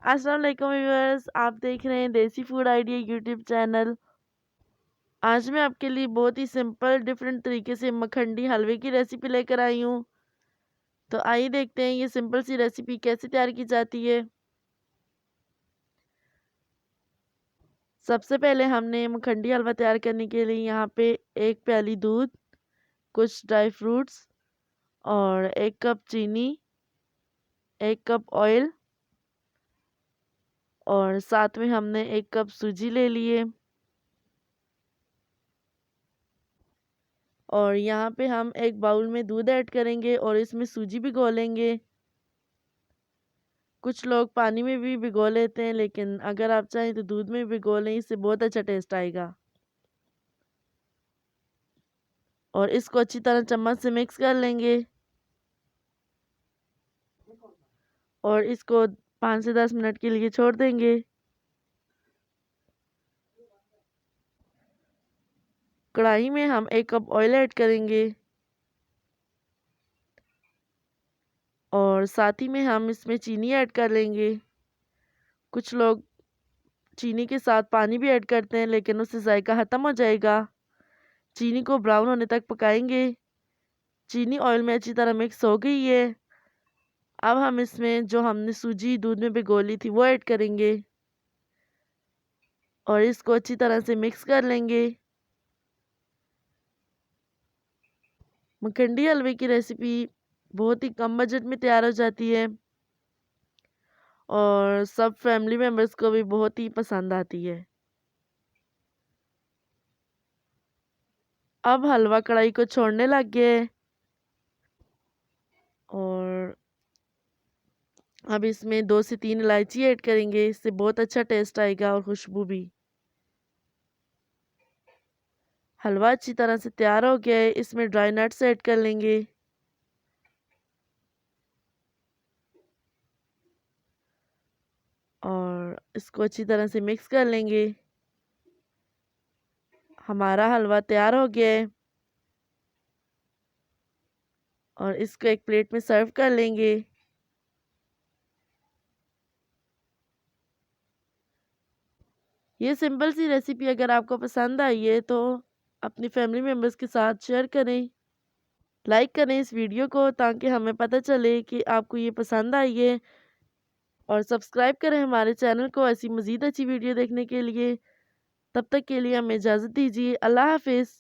अस्सलाम वालेकुम व्यूअर्स, आप देख रहे हैं देसी फूड आइडिया यूट्यूब चैनल। आज मैं आपके लिए बहुत ही सिंपल डिफरेंट तरीके से मखंडी हलवे की रेसिपी लेकर आई हूँ। तो आइए देखते हैं ये सिंपल सी रेसिपी कैसे तैयार की जाती है। सबसे पहले हमने मखंडी हलवा तैयार करने के लिए यहाँ पे 1 प्याली दूध, कुछ ड्राई फ्रूट्स और 1 कप चीनी, 1 कप ऑयल और साथ में हमने 1 कप सूजी ले लिए। और यहाँ पे हम एक बाउल में दूध ऐड करेंगे और इसमें सूजी भिगो लेंगे। कुछ लोग पानी में भी भिगो लेते हैं, लेकिन अगर आप चाहें तो दूध में भिगो लें, इससे बहुत अच्छा टेस्ट आएगा। और इसको अच्छी तरह चम्मच से मिक्स कर लेंगे और इसको 5 से 10 मिनट के लिए छोड़ देंगे। कढ़ाई में हम 1 कप ऑयल ऐड करेंगे और साथ ही में हम इसमें चीनी ऐड कर लेंगे। कुछ लोग चीनी के साथ पानी भी ऐड करते हैं, लेकिन उससे जायका ख़त्म हो जाएगा। चीनी को ब्राउन होने तक पकाएंगे। चीनी ऑयल में अच्छी तरह मिक्स हो गई है। अब हम इसमें जो हमने सूजी दूध में भिगो ली थी वो ऐड करेंगे और इसको अच्छी तरह से मिक्स कर लेंगे। मखंडी हलवे की रेसिपी बहुत ही कम बजट में तैयार हो जाती है और सब फैमिली मेम्बर्स को भी बहुत ही पसंद आती है। अब हलवा कढ़ाई को छोड़ने लग गया है और अब इसमें 2 से 3 इलायची ऐड करेंगे, इससे बहुत अच्छा टेस्ट आएगा और खुशबू भी। हलवा अच्छी तरह से तैयार हो गया है, इसमें ड्राई नट्स ऐड कर लेंगे और इसको अच्छी तरह से मिक्स कर लेंगे। हमारा हलवा तैयार हो गया है और इसको एक प्लेट में सर्व कर लेंगे। ये सिंपल सी रेसिपी अगर आपको पसंद आई है तो अपनी फैमिली मेम्बर्स के साथ शेयर करें, लाइक करें इस वीडियो को ताकि हमें पता चले कि आपको ये पसंद आई है। और सब्सक्राइब करें हमारे चैनल को ऐसी मज़ीद अच्छी वीडियो देखने के लिए। तब तक के लिए हमें इजाज़त दीजिए। अल्लाह हाफिज़।